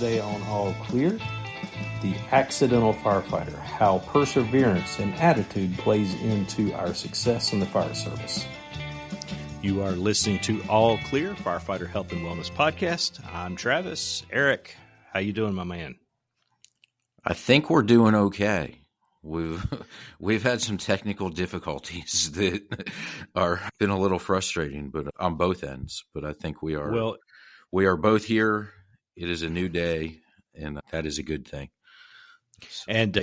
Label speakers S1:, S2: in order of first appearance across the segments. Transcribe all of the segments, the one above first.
S1: today on All Clear, the accidental firefighter, how perseverance and attitude plays into our success in the fire service.
S2: You are listening to All Clear, Firefighter Health and Wellness Podcast. I'm Travis. Eric, how you doing, my man?
S3: I think we're doing okay. We've had some technical difficulties that are been a little frustrating, but on both ends. But I think we are both here. It is a new day, and that is a good thing.
S2: And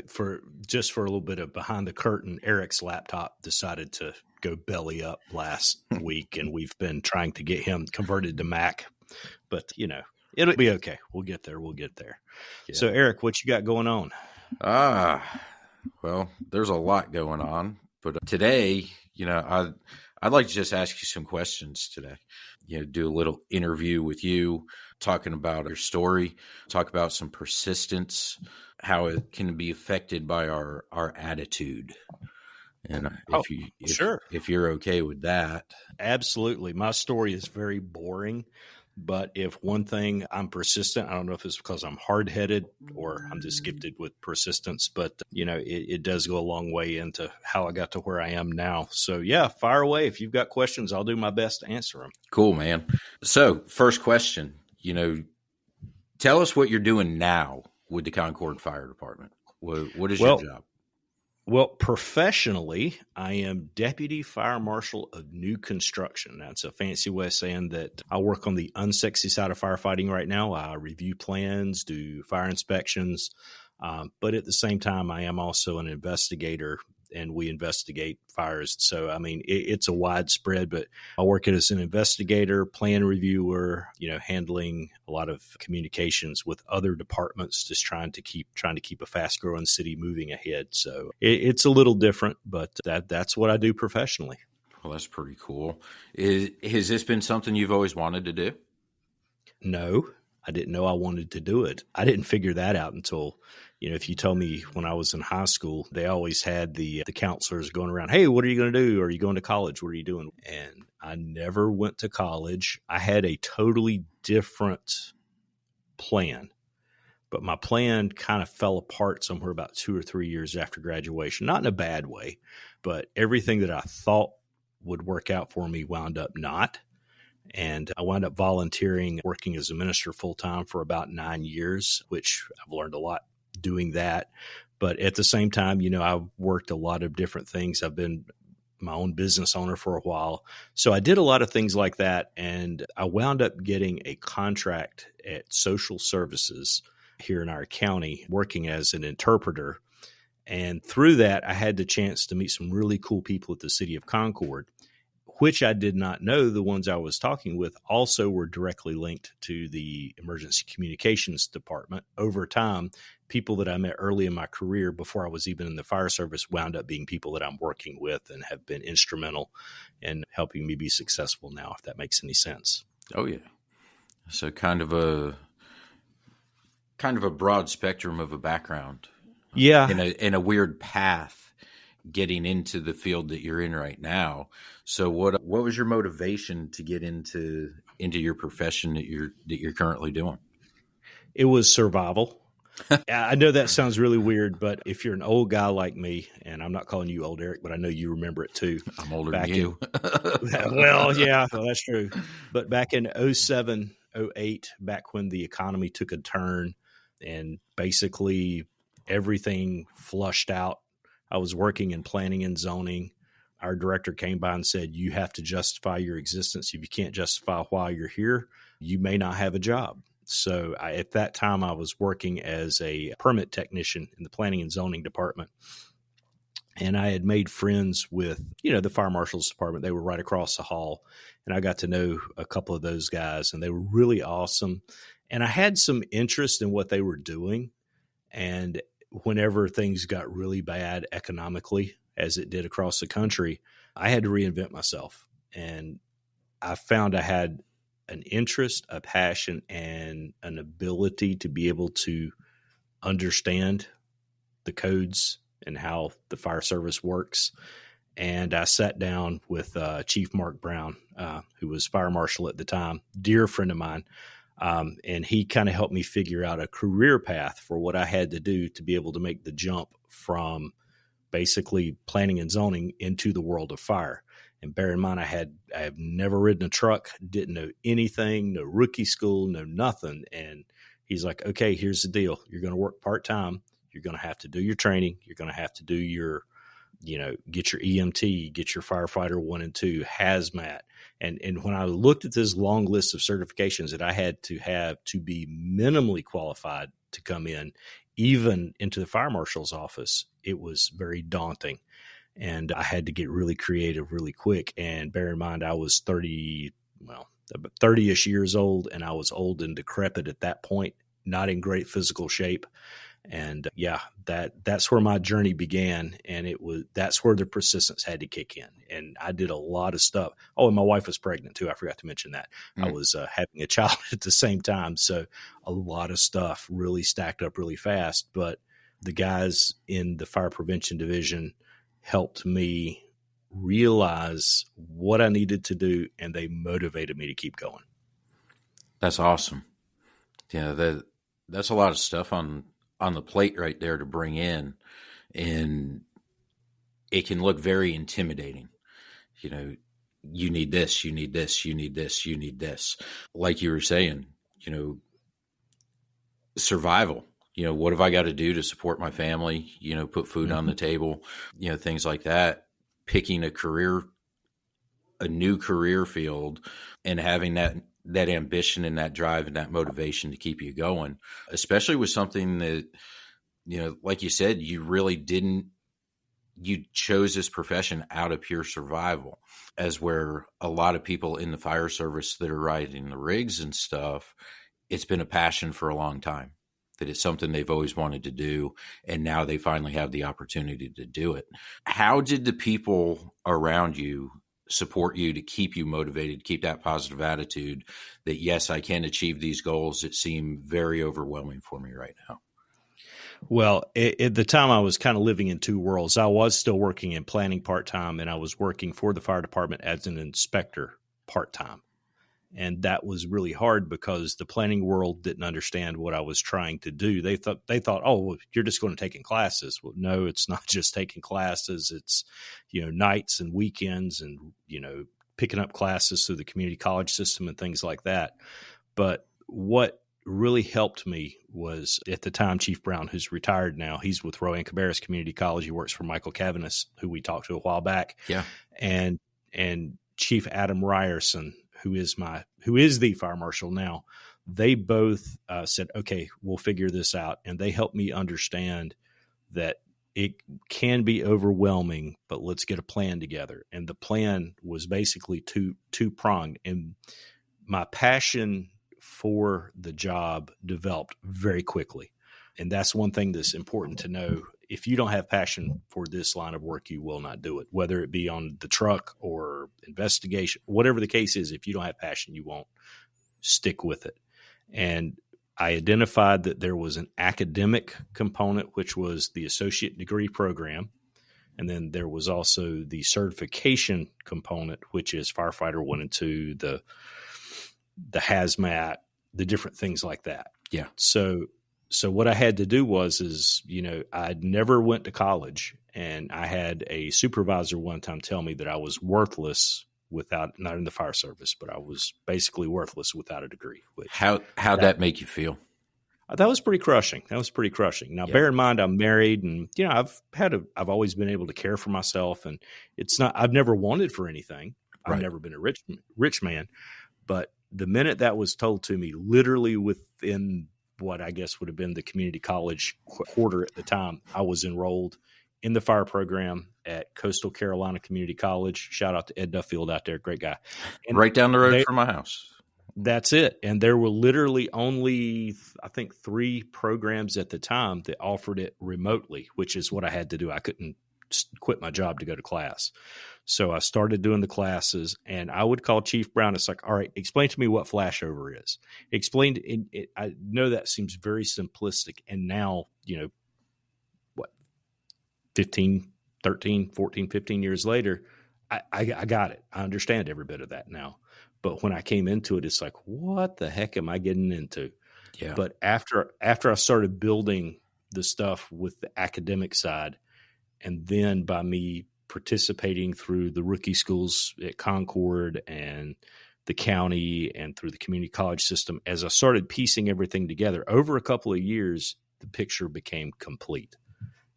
S2: for a little bit of behind the curtain, Eric's laptop decided to go belly up last week, and we've been trying to get him converted to Mac. But it'll be okay. We'll get there. Yeah. So, Eric, what you got going on?
S3: Well, there's a lot going on, but today, I'd like to just ask you some questions today. Do a little interview with you, talking about your story, talk about some persistence, how it can be affected by our attitude. And if you're okay with that.
S2: Absolutely. My story is very boring. But if one thing, I'm persistent. I don't know if it's because I'm hard-headed or I'm just gifted with persistence, but it does go a long way into how I got to where I am now. So yeah, fire away. If you've got questions, I'll do my best to answer them.
S3: Cool, man. So first question, tell us what you're doing now with the Concord Fire Department. What is your job?
S2: Well, professionally, I am Deputy Fire Marshal of New Construction. That's a fancy way of saying that I work on the unsexy side of firefighting right now. I review plans, do fire inspections, but at the same time, I am also an investigator, and we investigate fires. So, it's a widespread, but I work as an investigator, plan reviewer, handling a lot of communications with other departments, just trying to keep a fast growing city moving ahead. So it's a little different, but that's what I do professionally.
S3: Well, that's pretty cool. Has this been something you've always wanted to do?
S2: No, I didn't know I wanted to do it. I didn't figure that out until, if you told me when I was in high school, they always had the counselors going around, hey, what are you going to do? Are you going to college? What are you doing? And I never went to college. I had a totally different plan, but my plan kind of fell apart somewhere about 2 or 3 years after graduation, not in a bad way, but everything that I thought would work out for me wound up not. And I wound up volunteering, working as a minister full-time for about 9 years, which I've learned a lot doing that. But at the same time, I've worked a lot of different things. I've been my own business owner for a while. So I did a lot of things like that. And I wound up getting a contract at social services here in our county, working as an interpreter. And through that, I had the chance to meet some really cool people at the city of Concord, which I did not know the ones I was talking with also were directly linked to the emergency communications department. Over time, people that I met early in my career before I was even in the fire service wound up being people that I'm working with and have been instrumental in helping me be successful now, if that makes any sense.
S3: Oh, yeah. So kind of a broad spectrum of a background.
S2: Yeah.
S3: In a weird path getting into the field that you're in right now. So what was your motivation to get into your profession that you're currently doing?
S2: It was survival. I know that sounds really weird, but if you're an old guy like me, and I'm not calling you old, Eric, but I know you remember it too.
S3: I'm older than you.
S2: Well, that's true. But back in 2007, 2008, back when the economy took a turn and basically everything flushed out, I was working in planning and zoning. Our director came by and said, you have to justify your existence. If you can't justify why you're here, you may not have a job. So at that time, I was working as a permit technician in the planning and zoning department. And I had made friends with, the fire marshal's department. They were right across the hall. And I got to know a couple of those guys, and they were really awesome. And I had some interest in what they were doing. And whenever things got really bad economically, as it did across the country, I had to reinvent myself. And I found I had an interest, a passion, and an ability to be able to understand the codes and how the fire service works. And I sat down with Chief Mark Brown, who was fire marshal at the time, dear friend of mine. And he kind of helped me figure out a career path for what I had to do to be able to make the jump from basically planning and zoning into the world of fire. And bear in mind, I have never ridden a truck, didn't know anything, no rookie school, no nothing. And he's like, okay, here's the deal. You're going to work part-time. You're going to have to do your training. You're going to have to do your, get your EMT, get your firefighter 1 and 2, hazmat. And when I looked at this long list of certifications that I had to have to be minimally qualified to come in, even into the fire marshal's office, it was very daunting. And I had to get really creative really quick. And bear in mind, I was 30-ish years old, and I was old and decrepit at that point, not in great physical shape. And that's where my journey began. And that's where the persistence had to kick in. And I did a lot of stuff. Oh, and my wife was pregnant too. I forgot to mention that. I was having a child at the same time. So a lot of stuff really stacked up really fast. But the guys in the fire prevention division helped me realize what I needed to do, and they motivated me to keep going.
S3: That's awesome. Yeah, that's a lot of stuff on the plate right there to bring in, and it can look very intimidating. You need this, you need this, you need this, you need this. Like you were saying, survival. What have I got to do to support my family? Put food on the table, things like that. Picking a new career field, and having that ambition and that drive and that motivation to keep you going, especially with something that, like you said, you chose this profession out of pure survival, as where a lot of people in the fire service that are riding the rigs and stuff, it's been a passion for a long time, that it's something they've always wanted to do. And now they finally have the opportunity to do it. How did the people around you support you to keep you motivated, keep that positive attitude that, yes, I can achieve these goals that seem very overwhelming for me right now?
S2: Well, at the time I was kind of living in two worlds. I was still working in planning part-time, and I was working for the fire department as an inspector part-time. And that was really hard because the planning world didn't understand what I was trying to do. They thought, oh, well, you're just going to taking classes. Well, no, it's not just taking classes. It's, nights and weekends and, picking up classes through the community college system and things like that. But what really helped me was, at the time, Chief Brown, who's retired now, he's with Rowan Cabarrus Community College. He works for Michael Cavanis, who we talked to a while back. Yeah. And Chief Adam Ryerson, who is the fire marshal now. They both said, okay, we'll figure this out. And they helped me understand that it can be overwhelming, but let's get a plan together. And the plan was basically two-pronged. And my passion for the job developed very quickly. And that's one thing that's important to know. If you don't have passion for this line of work, you will not do it, whether it be on the truck or investigation, whatever the case is. If you don't have passion, you won't stick with it. And I identified that there was an academic component, which was the associate degree program. And then there was also the certification component, which is firefighter 1 and 2, the hazmat, the different things like that. Yeah. So what I had to do was I'd never went to college, and I had a supervisor one time tell me that I was worthless not in the fire service, but I was basically worthless without a degree.
S3: How'd that make you feel?
S2: That was pretty crushing. Now, bear in mind, I'm married, and I've always been able to care for myself, and I've never wanted for anything. I've never been a rich man, but the minute that was told to me, literally within what I guess would have been the community college quarter at the time, I was enrolled in the fire program at Coastal Carolina Community College. Shout out to Ed Duffield out there. Great guy. And
S3: right down the road from my house.
S2: That's it. And there were literally only, I think, 3 programs at the time that offered it remotely, which is what I had to do. I couldn't quit my job to go to class. So I started doing the classes, and I would call Chief Brown. It's like, all right, explain to me what flashover is. I know that seems very simplistic. And now, 15 years later, I got it. I understand every bit of that now. But when I came into it, it's like, what the heck am I getting into?
S3: Yeah.
S2: But after I started building the stuff with the academic side, and then by me participating through the rookie schools at Concord and the county and through the community college system, as I started piecing everything together over a couple of years, the picture became complete.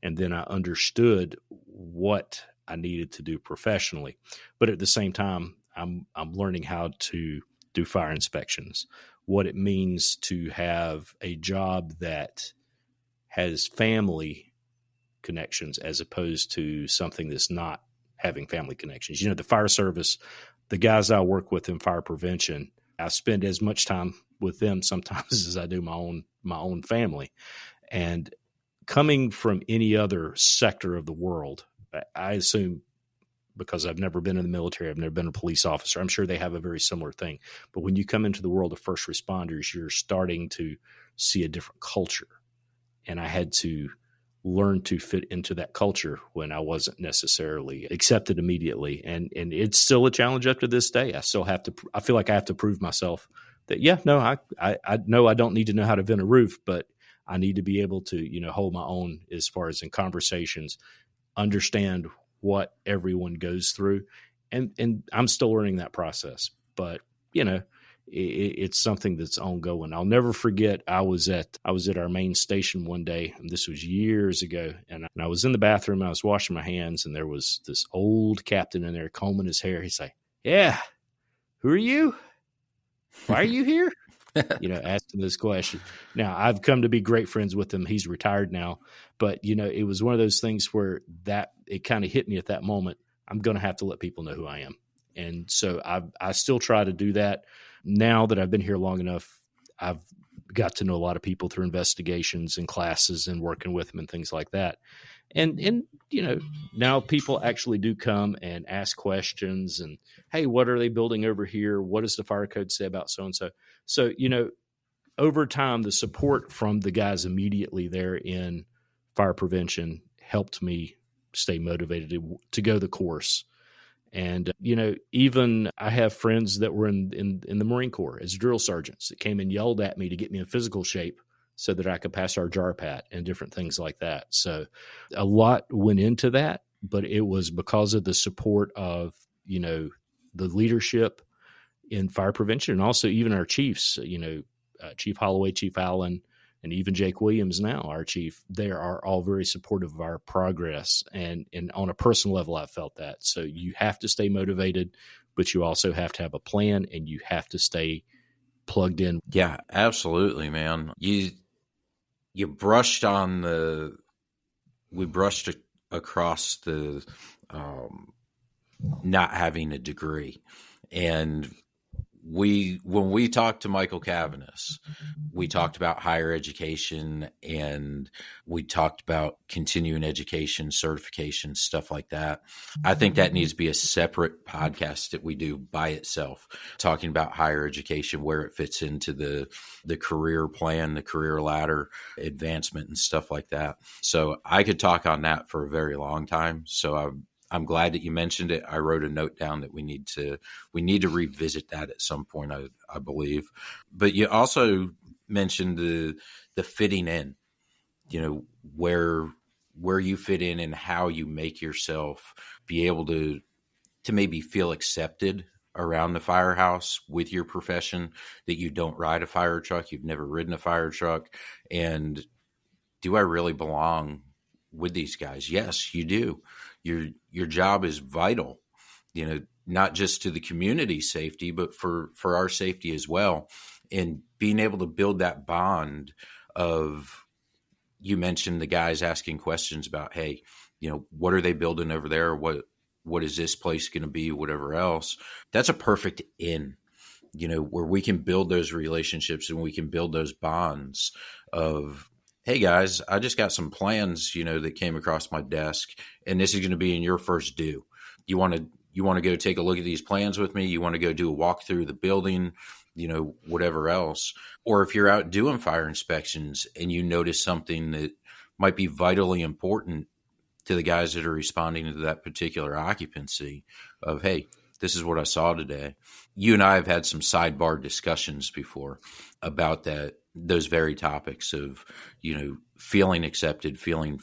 S2: And then I understood what I needed to do professionally. But at the same time, I'm learning how to do fire inspections, what it means to have a job that has family connections as opposed to something that's not having family connections. The fire service, the guys I work with in fire prevention, I spend as much time with them sometimes as I do my own family. And coming from any other sector of the world, I assume, because I've never been in the military, I've never been a police officer, I'm sure they have a very similar thing. But when you come into the world of first responders, you're starting to see a different culture. And I had to learn to fit into that culture when I wasn't necessarily accepted immediately. And it's still a challenge up to this day. I feel like I have to prove myself that, I know I don't need to know how to vent a roof, but I need to be able to, hold my own as far as in conversations, understand what everyone goes through. And I'm still learning that process, but it's something that's ongoing. I'll never forget. I was at our main station one day, and this was years ago. And I was in the bathroom, and I was washing my hands, and there was this old captain in there combing his hair. He's like, "Yeah, who are you? Why are you here?" Asking this question. Now, I've come to be great friends with him. He's retired now, but it was one of those things where that it kind of hit me at that moment. I'm going to have to let people know who I am. And so I still try to do that. Now that I've been here long enough, I've got to know a lot of people through investigations and classes and working with them and things like that. And now people actually do come and ask questions and, hey, what are they building over here? What does the fire code say about so-and-so? So, over time, the support from the guys immediately there in fire prevention helped me stay motivated to go the course. And, even I have friends that were in the Marine Corps as drill sergeants that came and yelled at me to get me in physical shape so that I could pass our jar pat and different things like that. So a lot went into that, but it was because of the support of, the leadership in fire prevention and also even our chiefs, Chief Holloway, Chief Allen, and even Jake Williams now, our chief. They are all very supportive of our progress. And on a personal level, I felt that. So you have to stay motivated, but you also have to have a plan and you have to stay plugged in.
S3: Yeah, absolutely, man. You brushed on we brushed across the not having a degree. And when we talked to Michael Cavanis, we talked about higher education and we talked about continuing education, certification, stuff like that. I think that needs to be a separate podcast that we do by itself, talking about higher education, where it fits into the career plan, the career ladder, advancement and stuff like that. So I could talk on that for a very long time. So I'm glad that you mentioned it. I wrote a note down that we need to revisit that at some point, I believe. But you also mentioned the fitting in, where you fit in and how you make yourself be able to maybe feel accepted around the firehouse with your profession, that you don't ride a fire truck, you've never ridden a fire truck, and do I really belong with these guys? Yes, you do. Your job is vital, not just to the community's safety, but for our safety as well. And being able to build that bond of, you mentioned the guys asking questions about, hey, what are they building over there? What is this place going to be? Whatever else. That's a perfect in, where we can build those relationships and we can build those bonds of, hey guys, I just got some plans, that came across my desk, and this is going to be in your first due. You want to go take a look at these plans with me? You want to go do a walk through the building, whatever else. Or if you're out doing fire inspections and you notice something that might be vitally important to the guys that are responding to that particular occupancy of, hey, This is what I saw today. You and I have had some sidebar discussions before about those very topics of, feeling accepted, feeling,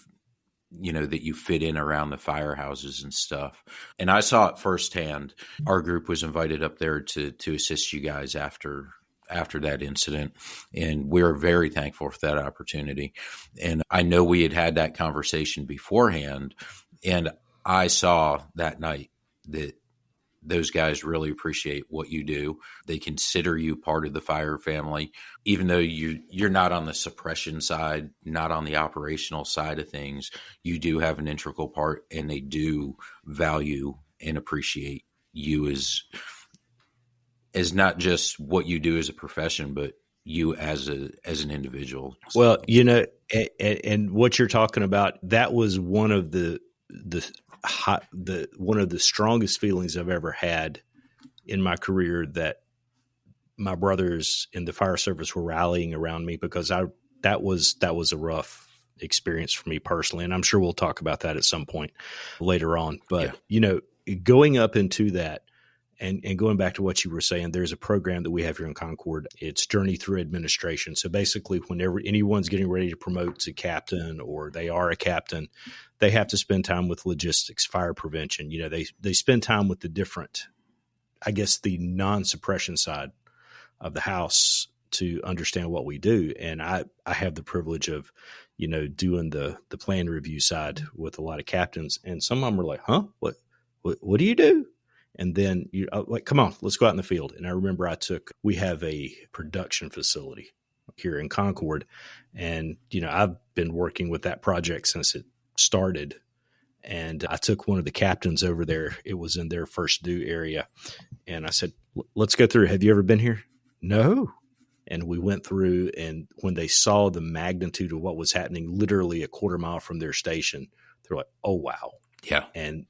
S3: that you fit in around the firehouses and stuff. And I saw it firsthand. Our group was invited up there to assist you guys after that incident. And we're very thankful for that opportunity. And I know we had that conversation beforehand. And I saw that night that those guys really appreciate what you do. They consider you part of the fire family, even though you're not on the suppression side, not on the operational side of things. You do have an integral part, and they do value and appreciate you as not just what you do as a profession, but you as an individual.
S2: Well, and what you're talking about, that was one of the one of the strongest feelings I've ever had in my career, that my brothers in the fire service were rallying around me, because that was a rough experience for me personally. And I'm sure we'll talk about that at some point later on. But, going up into that and going back to what you were saying, there's a program that we have here in Concord. It's Journey Through Administration. So basically, whenever anyone's getting ready to promote to captain, or they are a captain, they have to spend time with logistics, fire prevention. They spend time with the different, I guess, the non-suppression side of the house to understand what we do. And I have the privilege of, doing the plan review side with a lot of captains. And some of them are like, huh, what do you do? And then like, come on, let's go out in the field. And I remember we have a production facility here in Concord. And, I've been working with that project since it started. And I took one of the captains over there. It was in their first due area. And I said, let's go through. Have you ever been here? No. And we went through, and when they saw the magnitude of what was happening literally a quarter mile from their station, they're like, oh, wow.
S3: Yeah.
S2: And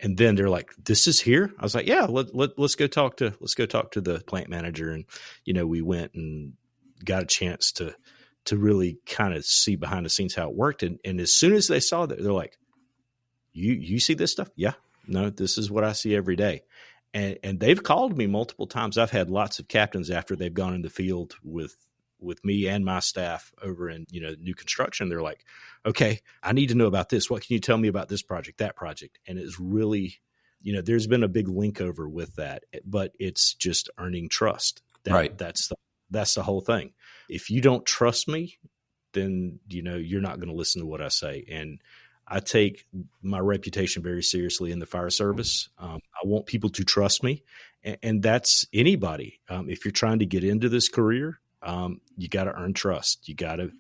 S2: then they're like, this is here? I was like, yeah, let's go talk to the plant manager. And, we went and got a chance to really kind of see behind the scenes how it worked. And as soon as they saw that, they're like, you see this stuff? Yeah, no, this is what I see every day. And they've called me multiple times. I've had lots of captains after they've gone in the field with me and my staff over in, new construction. They're like, okay, I need to know about this. What can you tell me about this project, that project? And it's really, there's been a big link over with that, but it's just earning trust.
S3: Right.
S2: That's the whole thing. If you don't trust me, then, you're not going to listen to what I say. And I take my reputation very seriously in the fire service. I want people to trust me, and that's anybody. If you're trying to get into this career, you got to earn trust. You got to,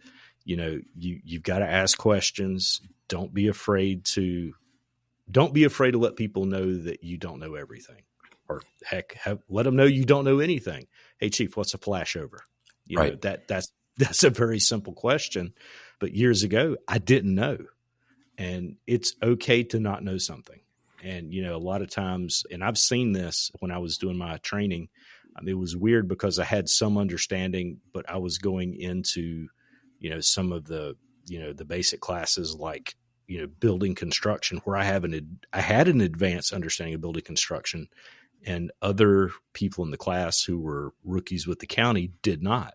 S2: you've got to ask questions. Don't be afraid to let people know that you don't know everything, or heck, let them know you don't know anything. Hey, Chief, what's a flashover?
S3: Right.
S2: That's a very simple question, but years ago I didn't know. And it's okay to not know something. And, a lot of times, and I've seen this when I was doing my training, it was weird because I had some understanding, but I was going into, some of the, the basic classes like, building construction, where I had an advanced understanding of building construction, and other people in the class who were rookies with the county did not.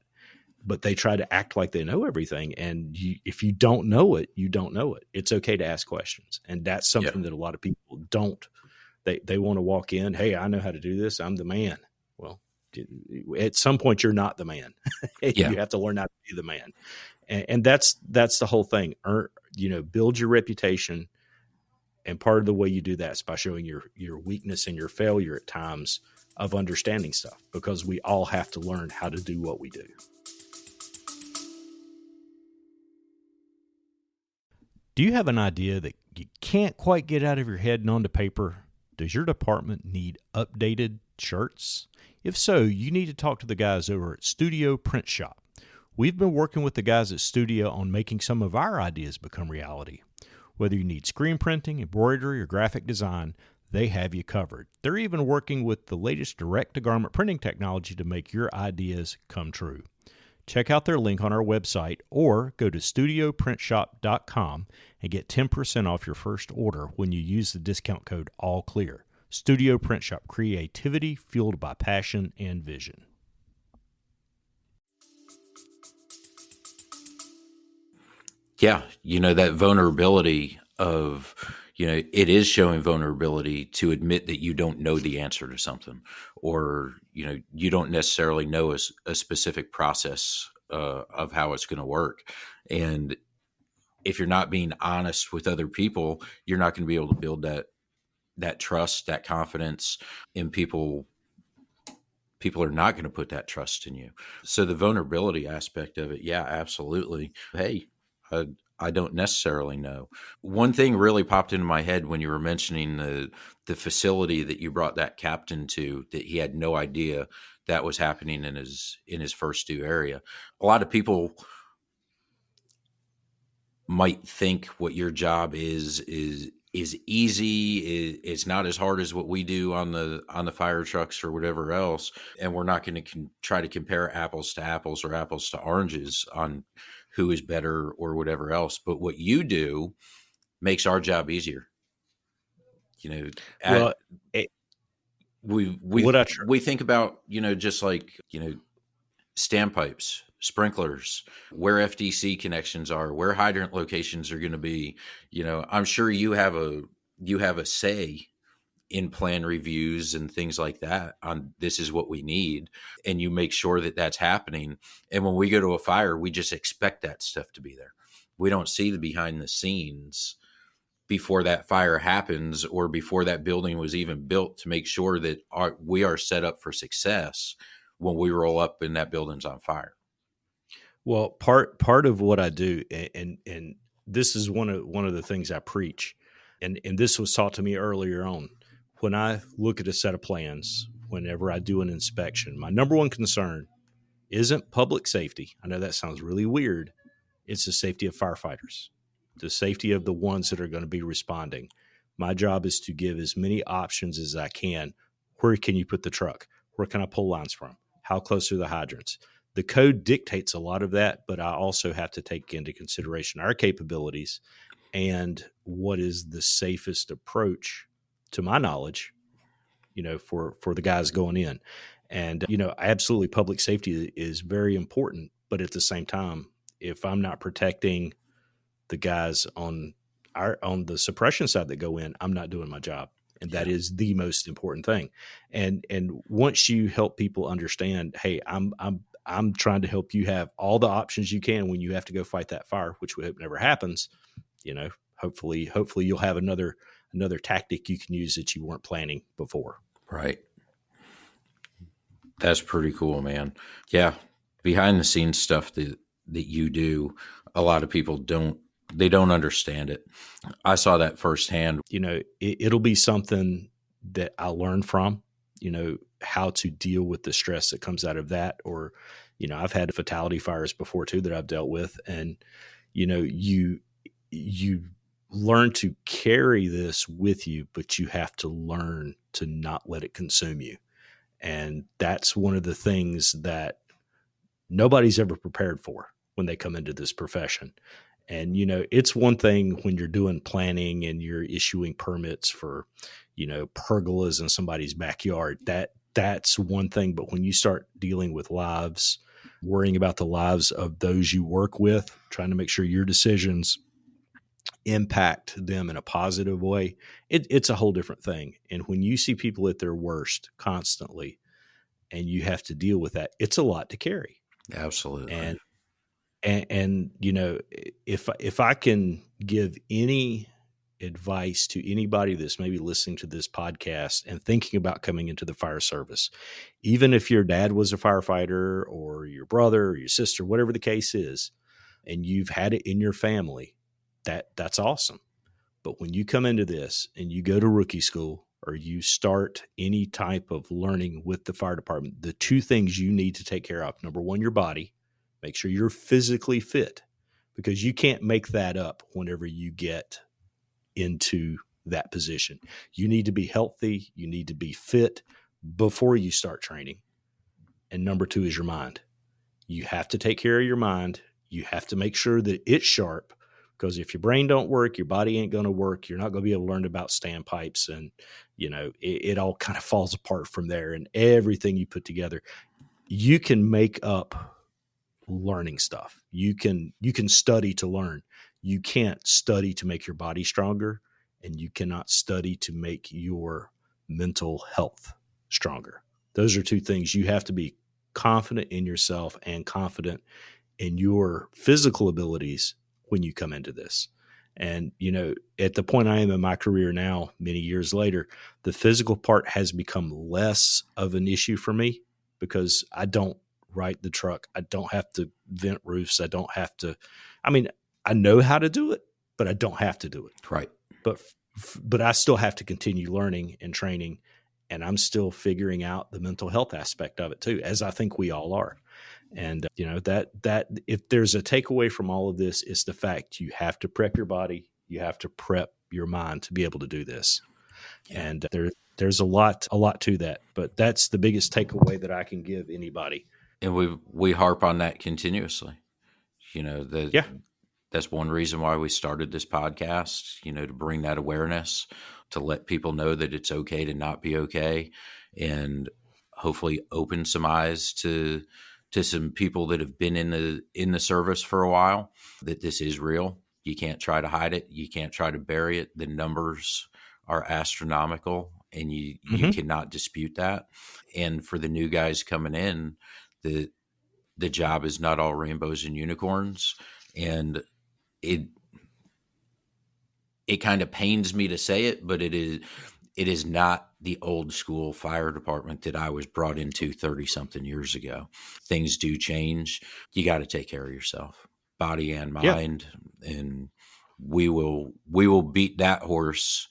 S2: But they try to act like they know everything. And if you don't know it, you don't know it. It's okay to ask questions. And that's something that a lot of people don't. They want to walk in, hey, I know how to do this. I'm the man. Well, at some point, you're not the man. You have to learn how to be the man. And that's the whole thing. Build your reputation. And part of the way you do that is by showing your weakness and your failure at times of understanding stuff, because we all have to learn how to do what we do. Do you have an idea that you can't quite get out of your head and onto paper? Does your department need updated shirts? If so, you need to talk to the guys over at Studio Print Shop. We've been working with the guys at Studio on making some of our ideas become reality. Whether you need screen printing, embroidery, or graphic design, they have you covered. They're even working with the latest direct-to-garment printing technology to make your ideas come true. Check out their link on our website, or go to studioprintshop.com and get 10% off your first order when you use the discount code ALLCLEAR. Studio Print Shop, creativity fueled by passion and vision.
S3: Yeah, that vulnerability of, it is showing vulnerability to admit that you don't know the answer to something, or, you don't necessarily know a specific process of how it's going to work. And if you're not being honest with other people, you're not going to be able to build that trust, that confidence in people. People are not going to put that trust in you. So the vulnerability aspect of it, yeah, absolutely. Hey, I don't necessarily know. One thing really popped into my head when you were mentioning the facility that you brought that captain to, that he had no idea that was happening in his first due area. A lot of people might think what your job is easy. It's not as hard as what we do on the fire trucks or whatever else. And we're not going to try to compare apples to apples or apples to oranges on who is better or whatever else. But what you do makes our job easier.
S2: Well,
S3: we think about, just like, standpipes, sprinklers, where FDC connections are, where hydrant locations are going to be. I'm sure you have a say in plan reviews and things like that on this is what we need, and you make sure that that's happening. And when we go to a fire, we just expect that stuff to be there. We don't see the behind the scenes before that fire happens or before that building was even built, to make sure that we are set up for success when we roll up and that building's on fire.
S2: Well, part of what I do, and this is one of the things I preach, and this was taught to me earlier on. When I look at a set of plans, whenever I do an inspection, my number one concern isn't public safety. I know that sounds really weird. It's the safety of firefighters, the safety of the ones that are going to be responding. My job is to give as many options as I can. Where can you put the truck? Where can I pull lines from? How close are the hydrants? The code dictates a lot of that, but I also have to take into consideration our capabilities and what is the safest approach, to my knowledge, for the guys going in. And, absolutely public safety is very important. But at the same time, if I'm not protecting the guys on the suppression side that go in, I'm not doing my job. And that is the most important thing. And once you help people understand, hey, I'm trying to help you have all the options you can when you have to go fight that fire, which we hope never happens. Hopefully you'll have another tactic you can use that you weren't planning before.
S3: Right. That's pretty cool, man. Yeah. Behind the scenes stuff that you do, a lot of people don't understand it. I saw that firsthand.
S2: It'll be something that I learned from, how to deal with the stress that comes out of that. Or, I've had fatality fires before too that I've dealt with. And, you learn to carry this with you, but you have to learn to not let it consume you. And that's one of the things that nobody's ever prepared for when they come into this profession. And, it's one thing when you're doing planning and you're issuing permits for, pergolas in somebody's backyard, that's one thing. But when you start dealing with lives, worrying about the lives of those you work with, trying to make sure your decisions impact them in a positive way, it's a whole different thing. And when you see people at their worst constantly and you have to deal with that, it's a lot to carry.
S3: Absolutely.
S2: And if I can give any advice to anybody that's maybe listening to this podcast and thinking about coming into the fire service, even if your dad was a firefighter or your brother or your sister, whatever the case is, and you've had it in your family, that's awesome. But when you come into this and you go to rookie school or you start any type of learning with the fire department, the two things you need to take care of, number one, your body. Make sure you're physically fit, because you can't make that up whenever you get into that position. You need to be healthy. You need to be fit before you start training. And number two is your mind. You have to take care of your mind. You have to make sure that it's sharp, Because if your brain don't work, your body ain't going to work. You're not going to be able to learn about standpipes, and it all kind of falls apart from there. And everything you put together, you can make up learning stuff. You can study to learn. You can't study to make your body stronger, and you cannot study to make your mental health stronger. Those are two things. You have to be confident in yourself and confident in your physical abilities when you come into this. And, at the point I am in my career now, many years later, the physical part has become less of an issue for me because I don't ride the truck. I don't have to vent roofs. I don't have to, I know how to do it, but I don't have to do it.
S3: Right.
S2: But I still have to continue learning and training, and I'm still figuring out the mental health aspect of it too, as I think we all are. And that if there's a takeaway from all of this, it's the fact you have to prep your body, you have to prep your mind to be able to do this. Yeah. And there's a lot to that, but that's the biggest takeaway that I can give anybody.
S3: And we harp on that continuously. That's one reason why we started this podcast, to bring that awareness, to let people know that it's okay to not be okay, and hopefully open some eyes to some people that have been in the service for a while, that this is real. You can't try to hide it. You can't try to bury it. The numbers are astronomical, and you cannot dispute that. And for the new guys coming in, the job is not all rainbows and unicorns. And it kind of pains me to say it, but it is not the old school fire department that I was brought into 30 something years ago. Things do change. You got to take care of yourself, body and mind. Yep. And we will beat that horse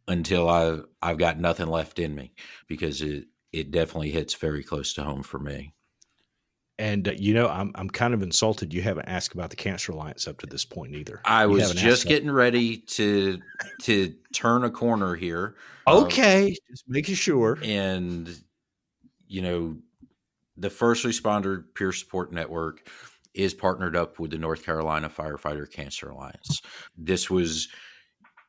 S3: until I've got nothing left in me, because it definitely hits very close to home for me.
S2: And I'm kind of insulted you haven't asked about the Cancer Alliance up to this point either.
S3: I was just getting ready to turn a corner here.
S2: Okay, just making sure.
S3: And the First Responder Peer Support Network is partnered up with the North Carolina Firefighter Cancer Alliance. This was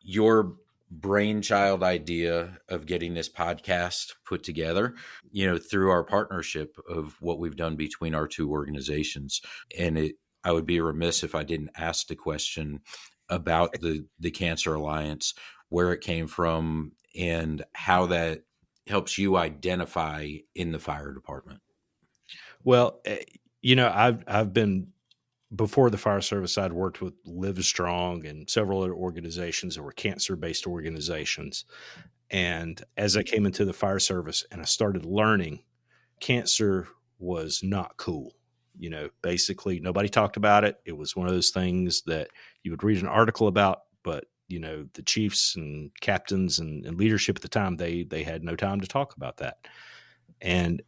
S3: your brainchild idea of getting this podcast put together, through our partnership of what we've done between our two organizations. And I would be remiss if I didn't ask the question about the Cancer Alliance, where it came from, and how that helps you identify in the fire department.
S2: Well, I've been, before the fire service, I'd worked with Live Strong and several other organizations that were cancer-based organizations. And as I came into the fire service and I started learning, cancer was not cool. Basically nobody talked about it. It was one of those things that you would read an article about, but the chiefs and captains and leadership at the time, they had no time to talk about that. And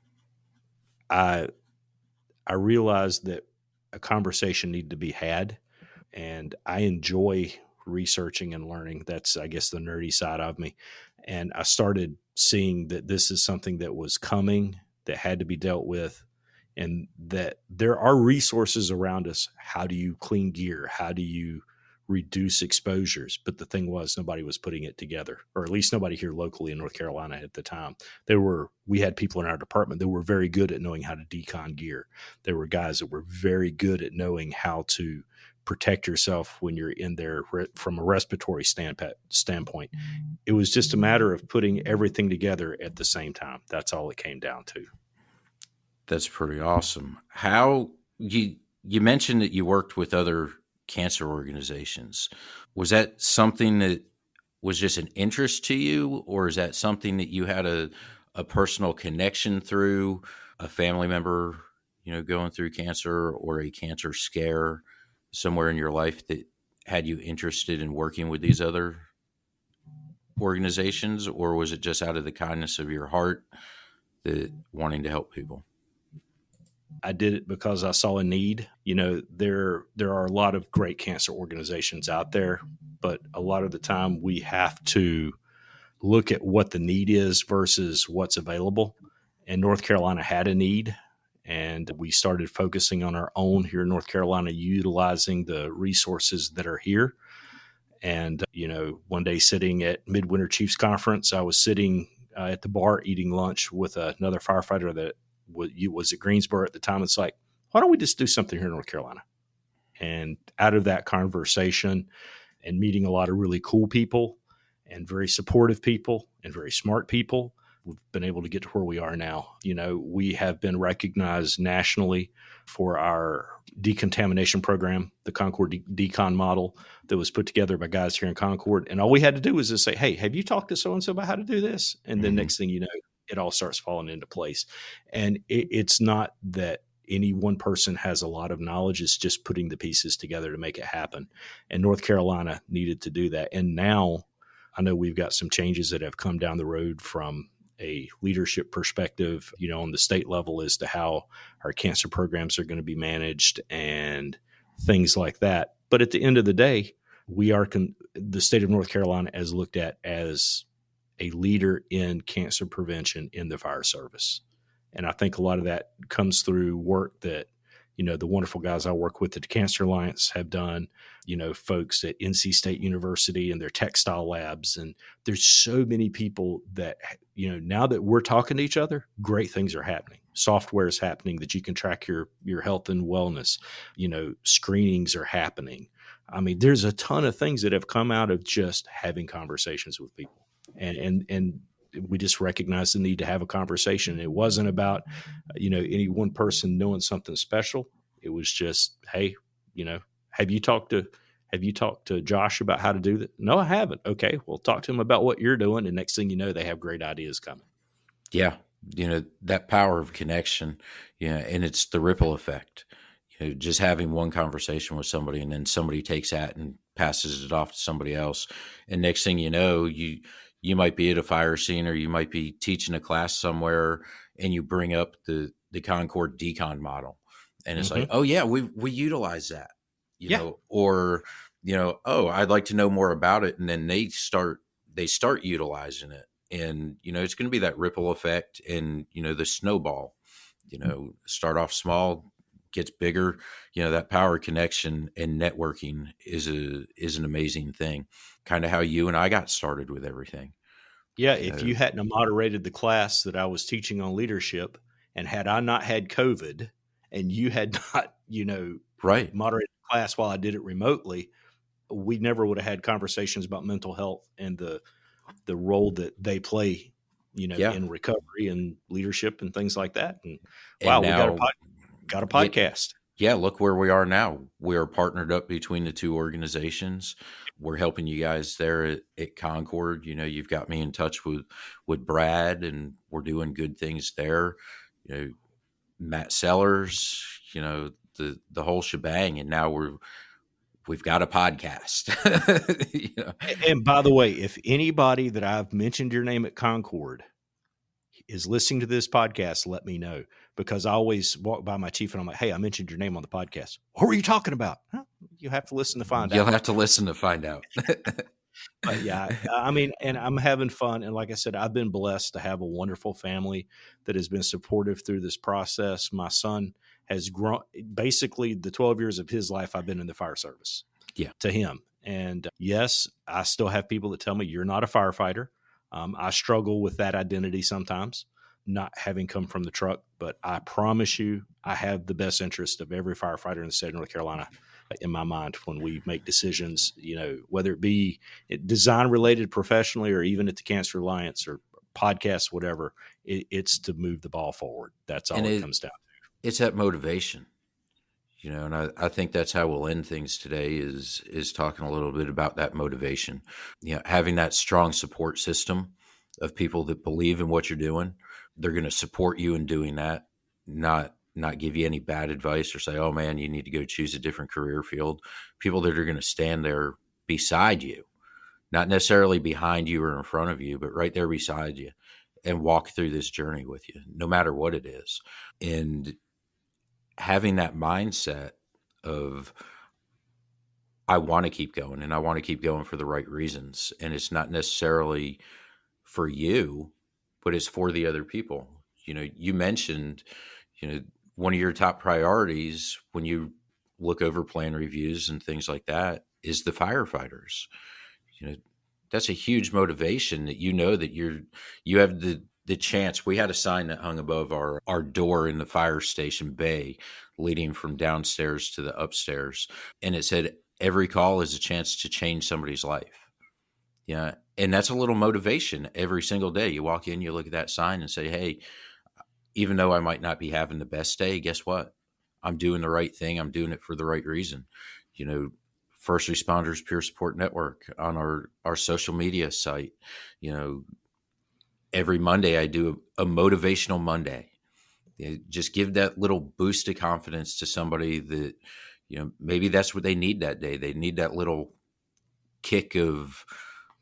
S2: I realized that a conversation needed to be had, and I enjoy researching and learning. That's, I guess, the nerdy side of me. And I started seeing that this is something that was coming, that had to be dealt with, and that there are resources around us. How do you clean gear? How do you reduce exposures? But the thing was, nobody was putting it together, or at least nobody here locally in North Carolina at the time. We had people in our department that were very good at knowing how to decon gear. There were guys that were very good at knowing how to protect yourself when you're in there from a respiratory standpoint. It was just a matter of putting everything together at the same time. That's all it came down to.
S3: That's pretty awesome. How you mentioned that you worked with other cancer organizations. Was that something that was just an interest to you, or is that something that you had a personal connection through, a family member, going through cancer, or a cancer scare somewhere in your life that had you interested in working with these other organizations? Or was it just out of the kindness of your heart, that wanting to help people?
S2: I did it because I saw a need. There are a lot of great cancer organizations out there, but a lot of the time we have to look at what the need is versus what's available. And North Carolina had a need, And we started focusing on our own here in North Carolina, utilizing the resources that are here. And, one day sitting at Midwinter Chiefs Conference, I was sitting at the bar eating lunch with another firefighter that was at Greensboro at the time. It's like, why don't we just do something here in North Carolina? And out of that conversation and meeting a lot of really cool people and very supportive people and very smart people, we've been able to get to where we are now. We have been recognized nationally for our decontamination program, the Concord Decon model that was put together by guys here in Concord. And all we had to do was just say, hey, have you talked to so-and-so about how to do this? And then next thing you know, it all starts falling into place. And it's not that any one person has a lot of knowledge. It's just putting the pieces together to make it happen. And North Carolina needed to do that. And now I know we've got some changes that have come down the road from a leadership perspective, on the state level as to how our cancer programs are going to be managed and things like that. But at the end of the day, the state of North Carolina is looked at as a leader in cancer prevention in the fire service. And I think a lot of that comes through work that, the wonderful guys I work with at the Cancer Alliance have done, folks at NC State University and their textile labs. And there's so many people that, now that we're talking to each other, great things are happening. Software is happening that you can track your health and wellness. Screenings are happening. I mean, there's a ton of things that have come out of just having conversations with people. And we just recognized the need to have a conversation. It wasn't about, any one person knowing something special. It was just, hey, have you talked to Josh about how to do that? No, I haven't. Okay, well, talk to him about what you're doing. And next thing you know, they have great ideas coming.
S3: Yeah. That power of connection, and it's the ripple effect. Just having one conversation with somebody and then somebody takes that and passes it off to somebody else. And next thing you know, you might be at a fire scene or you might be teaching a class somewhere and you bring up the Concord Decon model. And it's like, oh yeah, we utilize that, or, oh, I'd like to know more about it. And then they start utilizing it. And, it's going to be that ripple effect and, the snowball, start off small, gets bigger, that power connection and networking is an amazing thing. Kind of how you and I got started with everything.
S2: Yeah. If you hadn't have moderated the class that I was teaching on leadership, and had I not had COVID and you had not,
S3: right,
S2: moderated the class while I did it remotely, we never would have had conversations about mental health and the role that they play, in recovery and leadership and things like that. And wow, now, we got a podcast.
S3: Yeah, look where we are now. We are partnered up between the two organizations. We're helping you guys there at Concord. You've got me in touch with Brad, and we're doing good things there. Matt Sellers, the whole shebang. And now we've got a podcast.
S2: And by the way, if anybody that I've mentioned your name at Concord is listening to this podcast, let me know, because I always walk by my chief and I'm like, hey, I mentioned your name on the podcast. What were you talking about? Huh? You have to listen to find out.
S3: You'll have to listen to find out.
S2: But yeah, I mean, and I'm having fun. And like I said, I've been blessed to have a wonderful family that has been supportive through this process. My son has grown, basically the 12 years of his life, I've been in the fire service to him. And yes, I still have people that tell me you're not a firefighter. I struggle with that identity sometimes, not having come from the truck, but I promise you, I have the best interest of every firefighter in the state of North Carolina in my mind when we make decisions, whether it be design related professionally or even at the Cancer Alliance or podcasts, whatever, it's to move the ball forward. That's all it comes down to.
S3: It's that motivation, and I think that's how we'll end things today is talking a little bit about that motivation, having that strong support system of people that believe in what you're doing. They're going to support you in doing that, not give you any bad advice or say, oh man, you need to go choose a different career field. People that are going to stand there beside you, not necessarily behind you or in front of you, but right there beside you and walk through this journey with you, no matter what it is. And having that mindset of, I want to keep going, and I want to keep going for the right reasons. And it's not necessarily for you, but it's for the other people. You mentioned, one of your top priorities when you look over plan reviews and things like that is the firefighters. You know, that's a huge motivation that that you have the chance. We had a sign that hung above our door in the fire station bay leading from downstairs to the upstairs. And it said, every call is a chance to change somebody's life. Yeah. And that's a little motivation every single day. You walk in, you look at that sign and say, hey, even though I might not be having the best day, guess what? I'm doing the right thing. I'm doing it for the right reason. You know, First Responders Peer Support Network on our social media site. You know, every Monday I do a motivational Monday. You know, just give that little boost of confidence to somebody that, maybe that's what they need that day. They need that little kick of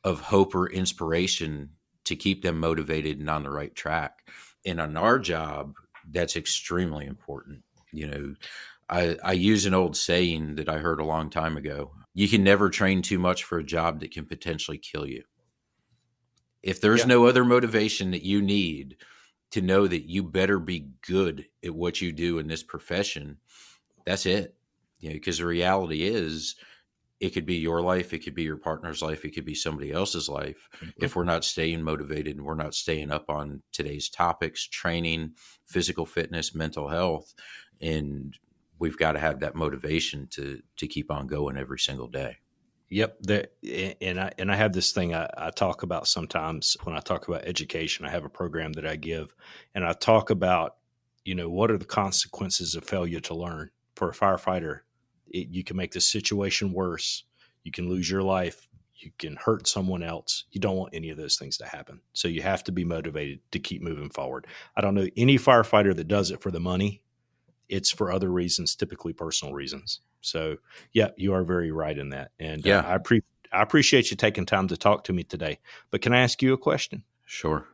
S3: hope or inspiration to keep them motivated and on the right track. And on our job, that's extremely important. I use an old saying that I heard a long time ago. You can never train too much for a job that can potentially kill you. If there's no other motivation that you need to know that you better be good at what you do in this profession, that's it. Because the reality is, it could be your life, it could be your partner's life, it could be somebody else's life. Mm-hmm. If we're not staying motivated and we're not staying up on today's topics, training, physical fitness, mental health, and we've got to have that motivation to keep on going every single day.
S2: Yep. And I have this thing I talk about sometimes when I talk about education. I have a program that I give, and I talk about, what are the consequences of failure to learn for a firefighter. You can make the situation worse. You can lose your life. You can hurt someone else. You don't want any of those things to happen. So you have to be motivated to keep moving forward. I don't know any firefighter that does it for the money. It's for other reasons, typically personal reasons. So, yeah, you are very right in that. And I appreciate you taking time to talk to me today. But can I ask you a question?
S3: Sure.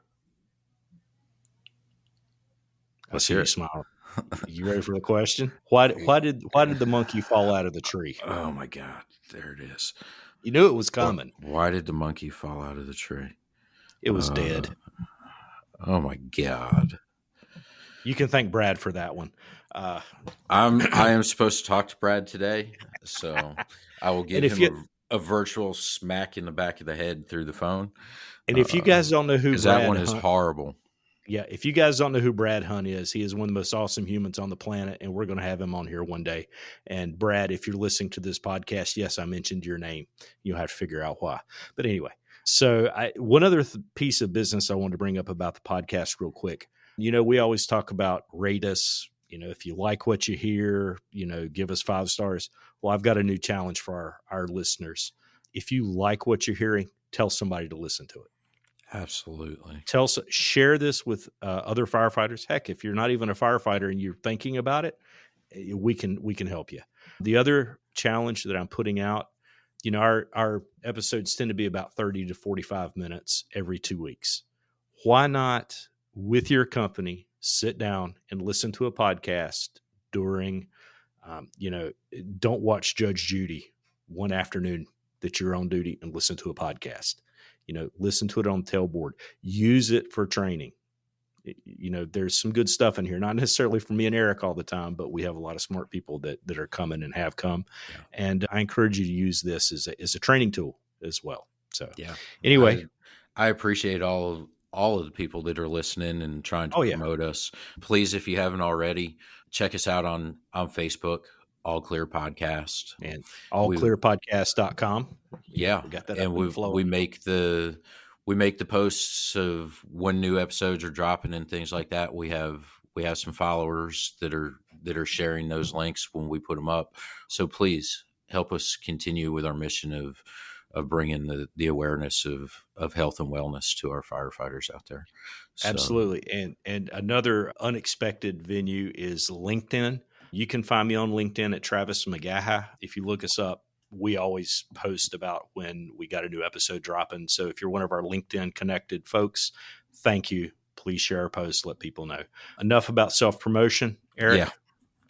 S2: I see you smiling. You ready for the question? Why did the monkey fall out of the tree?
S3: Oh my God, there it is.
S2: You knew it was coming.
S3: Why did the monkey fall out of the tree?
S2: It was dead.
S3: Oh my God.
S2: You can thank Brad for that one.
S3: I am supposed to talk to Brad today, so I will give him a virtual smack in the back of the head through the phone.
S2: And if you guys don't know who Brad
S3: that one is horrible.
S2: Yeah, if you guys don't know who Brad Hunt is, he is one of the most awesome humans on the planet, and we're going to have him on here one day. And Brad, if you're listening to this podcast, yes, I mentioned your name. You'll have to figure out why. But anyway, so one other piece of business I wanted to bring up about the podcast real quick. We always talk about rate us. If you like what you hear, give us 5 stars. Well, I've got a new challenge for our listeners. If you like what you're hearing, tell somebody to listen to it.
S3: Absolutely.
S2: Share this with other firefighters. Heck, if you're not even a firefighter and you're thinking about it, we can help you. The other challenge that I'm putting out, our episodes tend to be about 30 to 45 minutes every 2 weeks. Why not, with your company, sit down and listen to a podcast during, don't watch Judge Judy one afternoon that you're on duty and listen to a podcast. Listen to it on the tailboard. Use it for training. There's some good stuff in here, not necessarily for me and Eric all the time, but we have a lot of smart people that are coming and have come. Yeah. And I encourage you to use this as a training tool as well. So, anyway,
S3: I appreciate all of the people that are listening and trying to promote us. Please, if you haven't already, check us out on Facebook. All Clear Podcast
S2: and allclearpodcast.com.
S3: Yeah.
S2: We got that.
S3: And we make the posts of when new episodes are dropping and things like that. We have some followers that are sharing those links when we put them up. So please help us continue with our mission of bringing the awareness of health and wellness to our firefighters out there. So.
S2: Absolutely. And another unexpected venue is LinkedIn. You can find me on LinkedIn at Travis McGaha. If you look us up, we always post about when we got a new episode dropping. So if you're one of our LinkedIn connected folks, thank you. Please share our posts, let people know. Enough about self-promotion. Eric,
S3: yeah.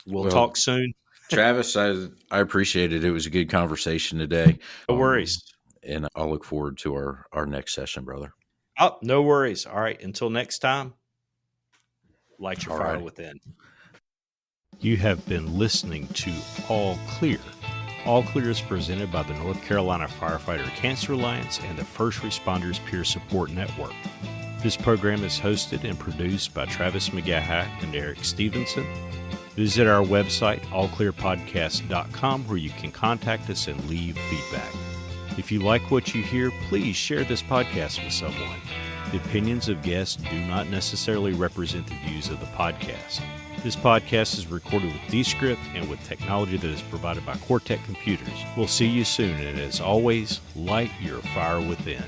S2: We'll talk soon.
S3: Travis, I appreciate it. It was a good conversation today.
S2: No worries.
S3: And I'll look forward to our next session, brother.
S2: Oh, no worries. All right. Until next time, light your fire within. You have been listening to All Clear. All Clear is presented by the North Carolina Firefighter Cancer Alliance and the First Responders Peer Support Network. This program is hosted and produced by Travis McGaha and Eric Stevenson. Visit our website, allclearpodcast.com, where you can contact us and leave feedback. If you like what you hear, please share this podcast with someone. The opinions of guests do not necessarily represent the views of the podcast. This podcast is recorded with Descript and with technology that is provided by Quartet Computers. We'll see you soon, and as always, light your fire within.